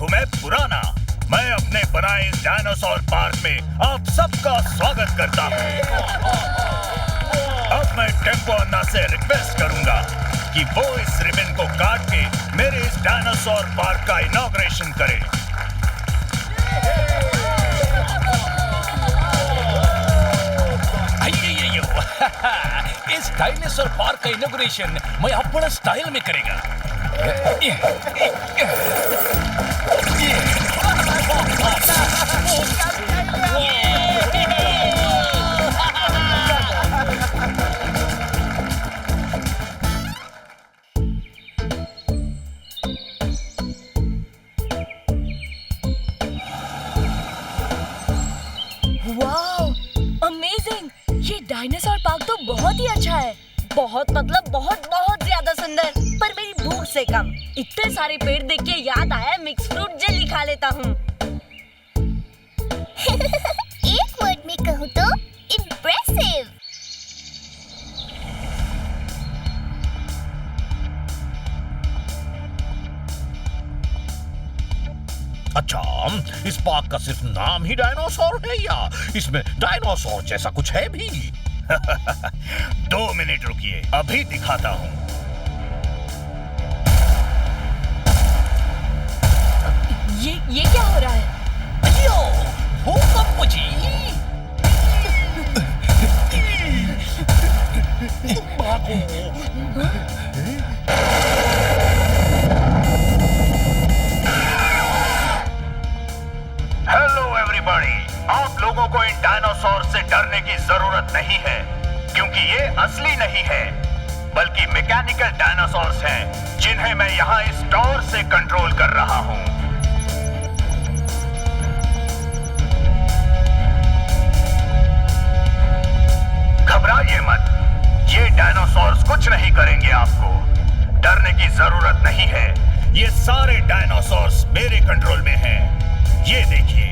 हूँ मैं पुराना। मैं अपने बनाए इस डायनासोर पार्क में आप सबका स्वागत करता हूँ। अब मैं टेम्पो अन्ना से रिक्वेस्ट करूंगा कि वो इस रिबन को काट के मेरे इस डायनासोर पार्क का इनॉग्रेशन करे। इस डायनासोर पार्क का इनॉग्रेशन मैं अपना स्टाइल में करेगा। Wow, amazing! ये डायनासोर पार्क तो बहुत ही अच्छा है। बहुत मतलब बहुत बहुत ज्यादा सुंदर, पर मेरी भूख से कम। इतने सारे पेड़ देख के याद आया मिक्स फ्रूट जेली खा लेता हूँ। एक वर्ड में कहूँ तो इम्प्रेसिव। अच्छा, इस पार्क का सिर्फ नाम ही डायनासोर है या इसमें डायनासोर जैसा कुछ है भी? 2 मिनट रुकिए, अभी दिखाता हूँ। ये क्या हो रहा है? अयो, भूकंप जी! हेलो एवरीबॉडी, आप लोगों को इन डायनासोर से डरने की जरूरत नहीं है, क्योंकि ये असली नहीं है, बल्कि मैकेनिकल डायनासोर्स हैं, जिन्हें मैं यहाँ इस टॉवर से कंट्रोल कर रहा हूँ। घबराइए मत, ये डायनासोर्स कुछ नहीं करेंगे आपको। डरने की जरूरत नहीं है, ये सारे डायनासोर्स मेरे कंट्रोल में हैं। ये देखिए।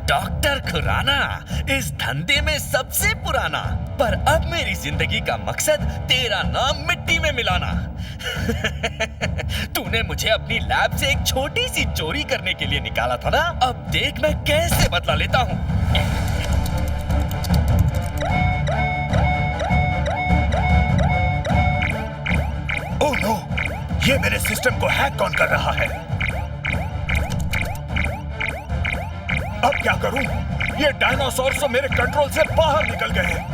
डॉक्टर खुराना, इस धंधे में सबसे पुराना, पर अब मेरी जिंदगी का मकसद तेरा नाम मिट्टी में मिलाना। तूने मुझे अपनी लैब से एक छोटी सी चोरी करने के लिए निकाला था ना, अब देख मैं कैसे बदला लेता हूँ। ओह नो, ये मेरे सिस्टम को हैक कौन कर रहा है? अब क्या करूं? ये डायनासोर तो मेरे कंट्रोल से बाहर निकल गए हैं।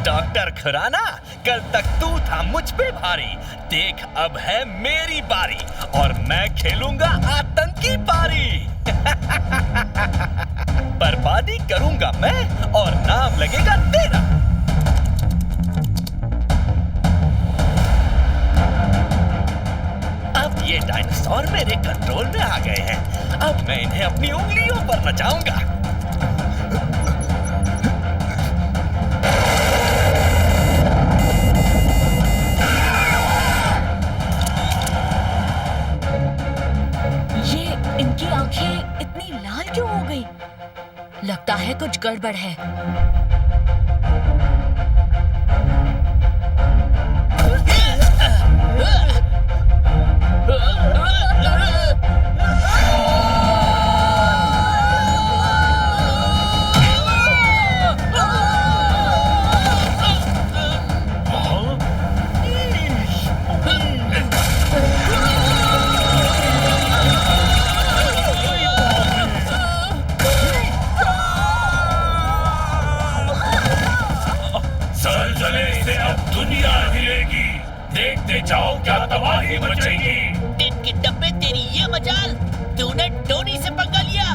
डॉक्टर खुराना, कल तक तू था मुझ पे भारी, देख अब है मेरी बारी और मैं खेलूंगा आतंकी पारी। बर्बादी करूंगा मैं और नाम लगेगा तेरा। अब ये डायनासोर मेरे कंट्रोल में आ गए हैं, अब मैं इन्हें अपनी उंगलियों पर नचाऊंगा। इनकी आंखें इतनी लाल क्यों हो गई? लगता है कुछ गड़बड़ है। बचाओ, क्या तबाही मचेगी। टिन के डब्बे तेरी ये मजाल, तूने टोनी से पंगा लिया।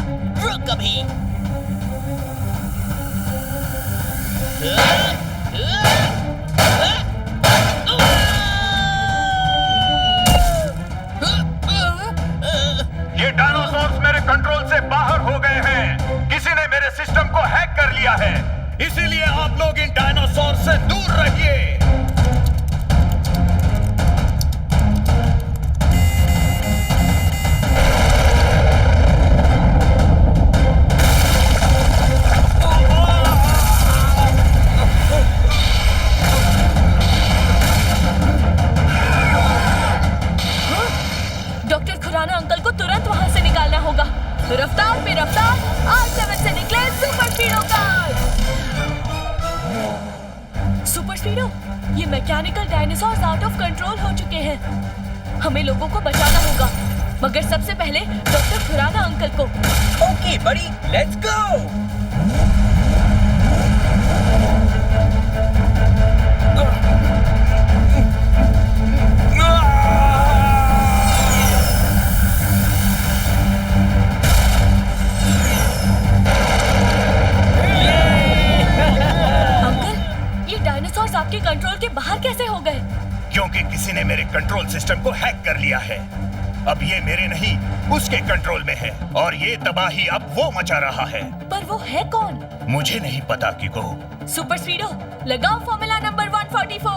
रुक अभी। ये डायनासोर्स मेरे कंट्रोल से बाहर हो गए हैं। किसी ने मेरे सिस्टम को हैक कर लिया है, इसीलिए आप लोग इन डायनासोर से दूर रहिए। डॉक्टर खुराना अंकल को तुरंत वहां से निकालना होगा। रफ्तार पे रफ्तार, R7 से निकले सुपर स्पीडो कार्स। सुपर स्पीडो, ये mechanical dinosaurs out of control हो चुके हैं। हमें लोगों को बचाना होगा, मगर सबसे पहले डॉक्टर खुराना अंकल को। ओके बड़ी, लेट्स गो। डायनासोर्स आपके कंट्रोल के बाहर कैसे हो गए? क्योंकि किसी ने मेरे कंट्रोल सिस्टम को हैक कर लिया है। अब ये मेरे नहीं, उसके कंट्रोल में है और ये तबाही अब वो मचा रहा है। पर वो है कौन? मुझे नहीं पता किको। सुपर स्पीडो, लगाओ फॉर्मूला नंबर 144।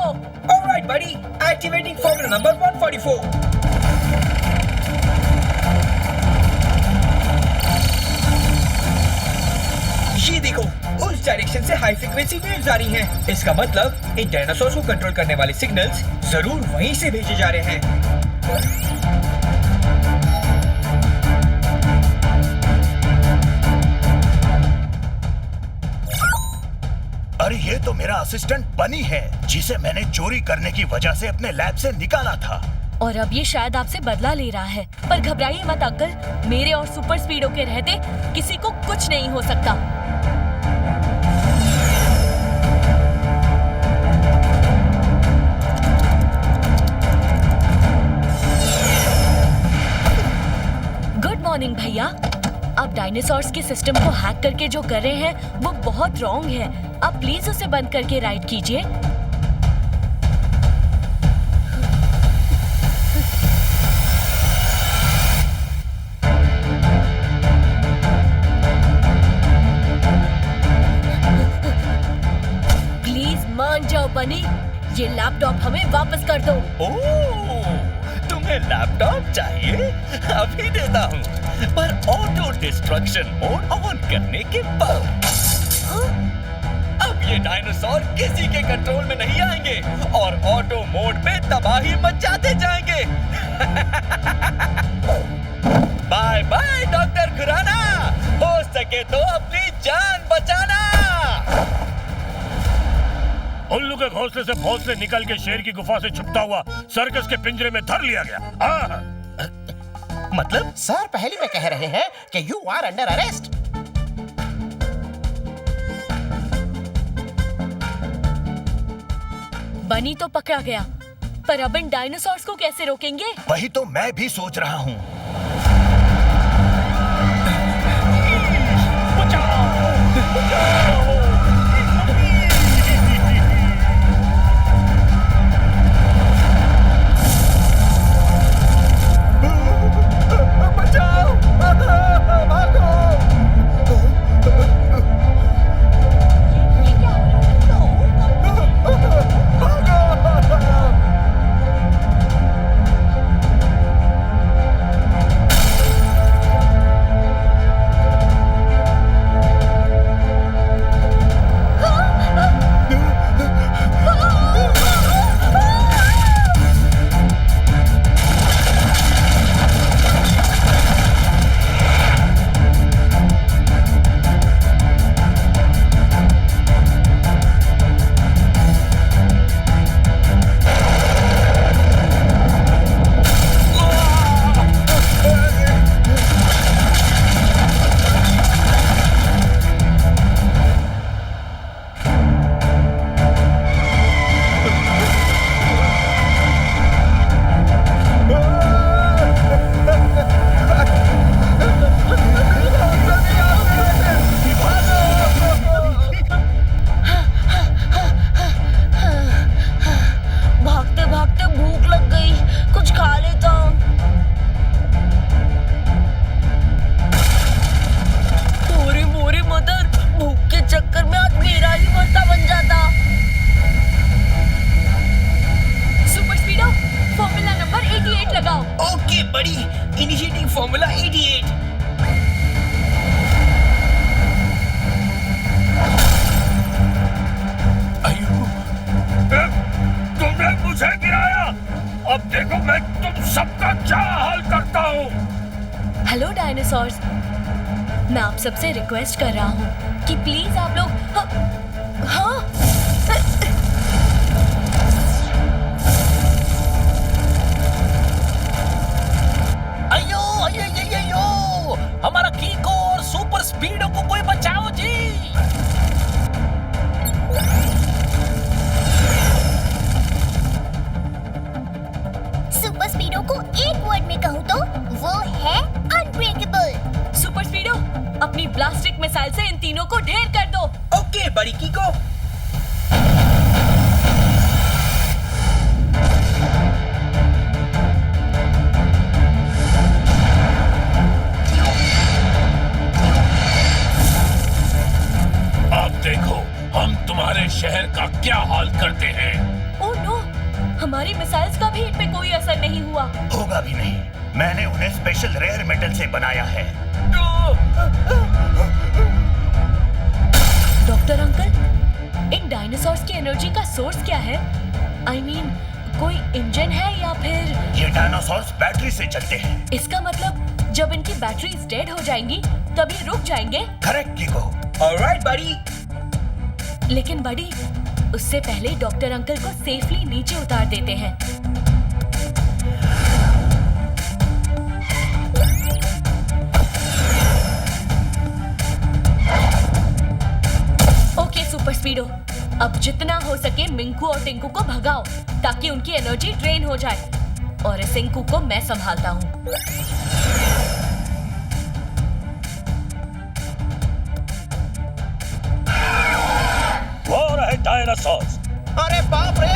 ऑलराइट बड़ी, एक्टिवेटिंग फॉर्मूला नंबर 144। ये देखो, उस डायरेक्शन से हाई फ्रीक्वेंसी वेव्स आ रही हैं। इसका मतलब इन डायनासोर्स को कंट्रोल करने वाले सिग्नल्स जरूर वहीं से भेजे जा रहे हैं। अरे ये तो मेरा असिस्टेंट बनी है, जिसे मैंने चोरी करने की वजह से अपने लैब से निकाला था। और अब ये शायद आपसे बदला ले रहा है। पर घबराइए मत अंकल, मेरे और सुपर स्पीडो के रहते किसी को कुछ नहीं हो सकता। गुड मॉर्निंग भैया। आप डायनासोर्स के सिस्टम को हैक करके जो कर रहे हैं वो बहुत रॉन्ग है। आप प्लीज उसे बंद करके राइड कीजिए। प्लीज मान जाओ बनी, ये लैपटॉप हमें वापस कर दो। ओह, तुम्हें लैपटॉप चाहिए? अभी देता हूँ, पर ऑटो डिस्ट्रक्शन मोड ऑन करने के बाद। अब ये डायनासोर किसी के कंट्रोल में नहीं आएंगे और ऑटो मोड पे तबाही मचाते जाएंगे। बाय बाय डॉक्टर खुराना, हो सके तो अपनी जान बचाना। उल्लू के घोंसले से भोंसले निकल के शेर की गुफा से छुपता हुआ सर्कस के पिंजरे में धर लिया गया। मतलब सर पहले में कह रहे हैं कि यू आर अंडर अरेस्ट। बनी तो पकड़ा गया, पर अब इन डायनासोर्स को कैसे रोकेंगे? वही तो मैं भी सोच रहा हूँ। ओके बड़ी, इनिशिएटिंग फॉर्मूला 88। तुमने मुझे गिराया, अब देखो मैं तुम सबका क्या हाल करता हूँ। हेलो डायनासोर्स, मैं आप सबसे रिक्वेस्ट कर रहा हूँ कि प्लीज आप लोग हाँ अयो अयो अयो अयो, हमारा कीको और सुपर स्पीडो को कोई बचाओ जी। सुपर स्पीडो को एक वर्ड में कहूँ तो वो है अनब्रेकेबल। सुपर स्पीडो, अपनी ब्लास्टिक मिसाइल से इन तीनों को ढेर कर दो। ओके बड़ी कीको। अब देखो हम तुम्हारे शहर का क्या हाल करते हैं। ओह नो, हमारी मिसाइल्स का भी इन पे कोई असर नहीं हुआ। होगा भी नहीं, मैंने उन्हें स्पेशल रेयर मेटल से बनाया है। डॉक्टर अंकल, इन डायनासोर्स की एनर्जी का सोर्स क्या है? आई मीन, कोई इंजन है या फिर? ये डायनासोर्स बैटरी से चलते हैं। इसका मतलब जब इनकी बैटरीज डेड हो जाएंगी तब ये रुक जाएंगे। करेक्ट कीको। ऑलराइट बड़ी। लेकिन बड़ी, उससे पहले डॉक्टर अंकल को सेफली नीचे उतार देते हैं। ओके सुपर स्पीडो, अब जितना हो सके मिंकू और टिंकू को भगाओ ताकि उनकी एनर्जी ड्रेन हो जाए, और इस इंकू को मैं संभालता हूँ। वो रहे डायनासोर्स। अरे बाप रे!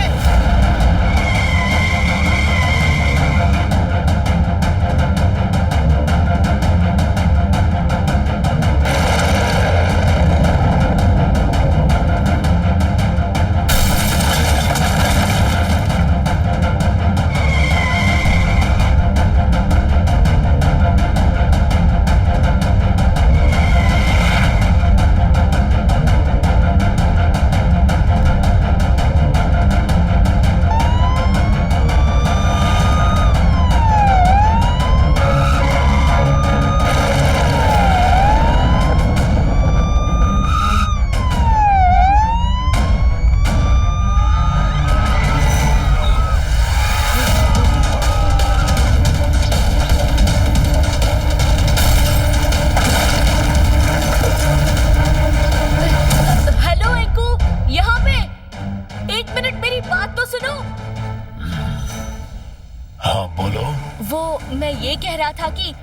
मैं ये कह रहा था कि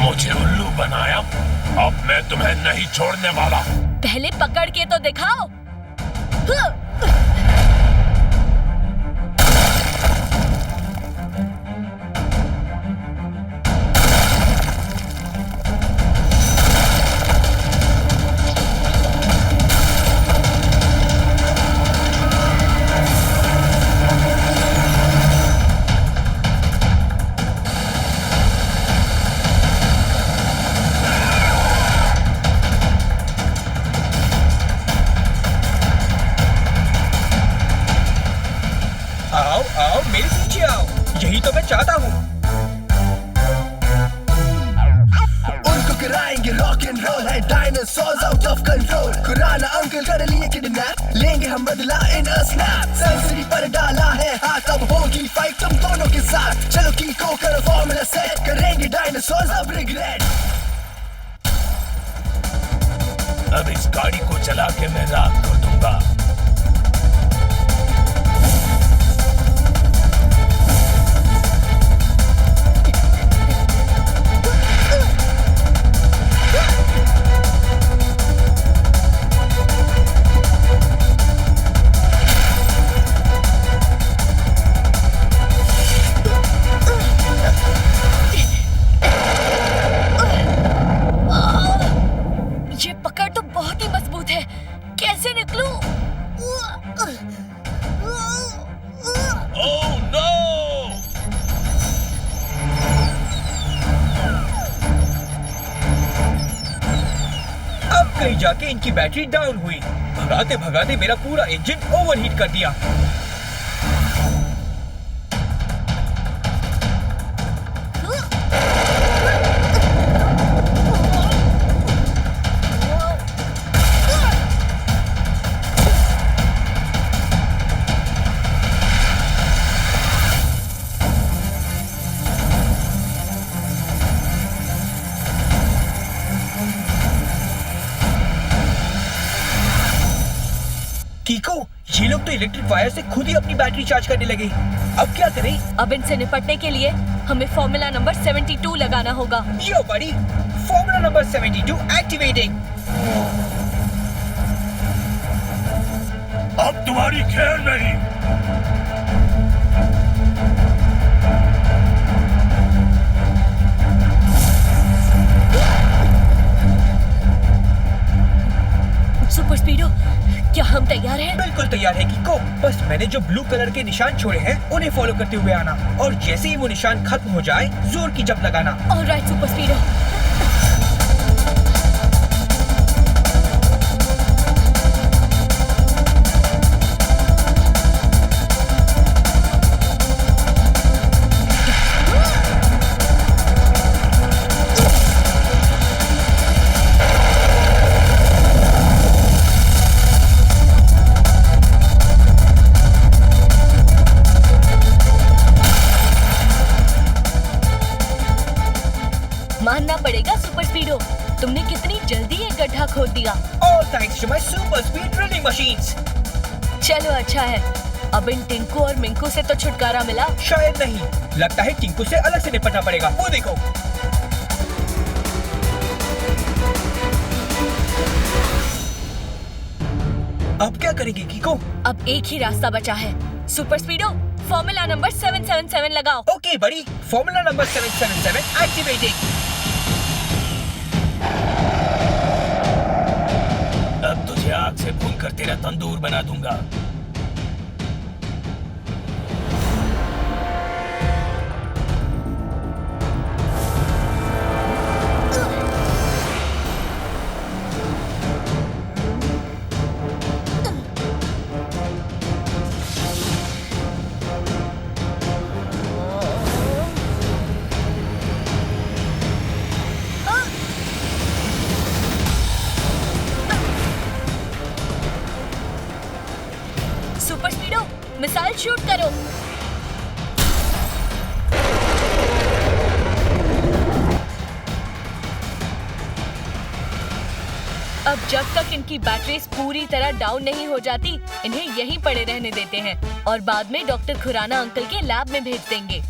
मुझे उल्लू बनाया, अब मैं तुम्हें नहीं छोड़ने वाला। पहले पकड़ के तो दिखाओ। आओ आओ मेरे पीछे आओ, यही तो मैं चाहता हूँ। उनको कराएंगे रॉक एंड रोल, है dinosaurs out of control. Khurana uncle कर लिए किडनैप, लेंगे हम बदला इन अ स्नैप। सेंसरी पर डाला है हाथ, अब होगी फाइट तुम दोनों के साथ। चलो की को करो फॉर्मूला सेट, करेंगे डायनासोर्स अब रिग्रेट। अब इस गाड़ी को चला के मैं रात को दूंगा। ये पकड़ तो बहुत ही मजबूत है, कैसे निकलूं? कहीं जाके इनकी बैटरी डाउन हुई। भगाते भगाते मेरा पूरा इंजन ओवरहीट कर दिया। कीको, ये लोग तो इलेक्ट्रिक वायर से खुद ही अपनी बैटरी चार्ज करने लगे। अब क्या करें? अब इनसे निपटने के लिए हमें फॉर्मूला नंबर 72 लगाना होगा। यो बड़ी, फॉर्मूला नंबर 72 एक्टिवेटिंग। अब तुम्हारी खैर नहीं। सुपर स्पीडो, क्या हम तैयार हैं? बिल्कुल तैयार है कीको। बस मैंने जो ब्लू कलर के निशान छोड़े हैं उन्हें फॉलो करते हुए आना, और जैसे ही वो निशान खत्म हो जाए जोर की जंप लगाना। Alright super स्पीडो। मानना पड़ेगा सुपर स्पीडो, तुमने कितनी जल्दी ये गड्ढा खोद दिया। All thanks to my super speed drilling machines। चलो अच्छा है, अब इन टिंकू और मिंकू से तो छुटकारा मिला। शायद नहीं, लगता है टिंकू से अलग से निपटना पड़ेगा। वो देखो। अब क्या करेंगे कीको? अब एक ही रास्ता बचा है। सुपर स्पीडो, फॉर्मूला नंबर 777 लगाओ। ओके बड़ी, फॉर्मूला नंबर 777 एक्टिवेटिंग। अब तुझे आग से भूनकर तेरा तंदूर बना दूंगा। सुपर स्पीडो, मिसाइल शूट करो। अब जब तक इनकी बैटरीज पूरी तरह डाउन नहीं हो जाती, इन्हें यहीं पड़े रहने देते हैं और बाद में डॉक्टर खुराना अंकल के लैब में भेज देंगे।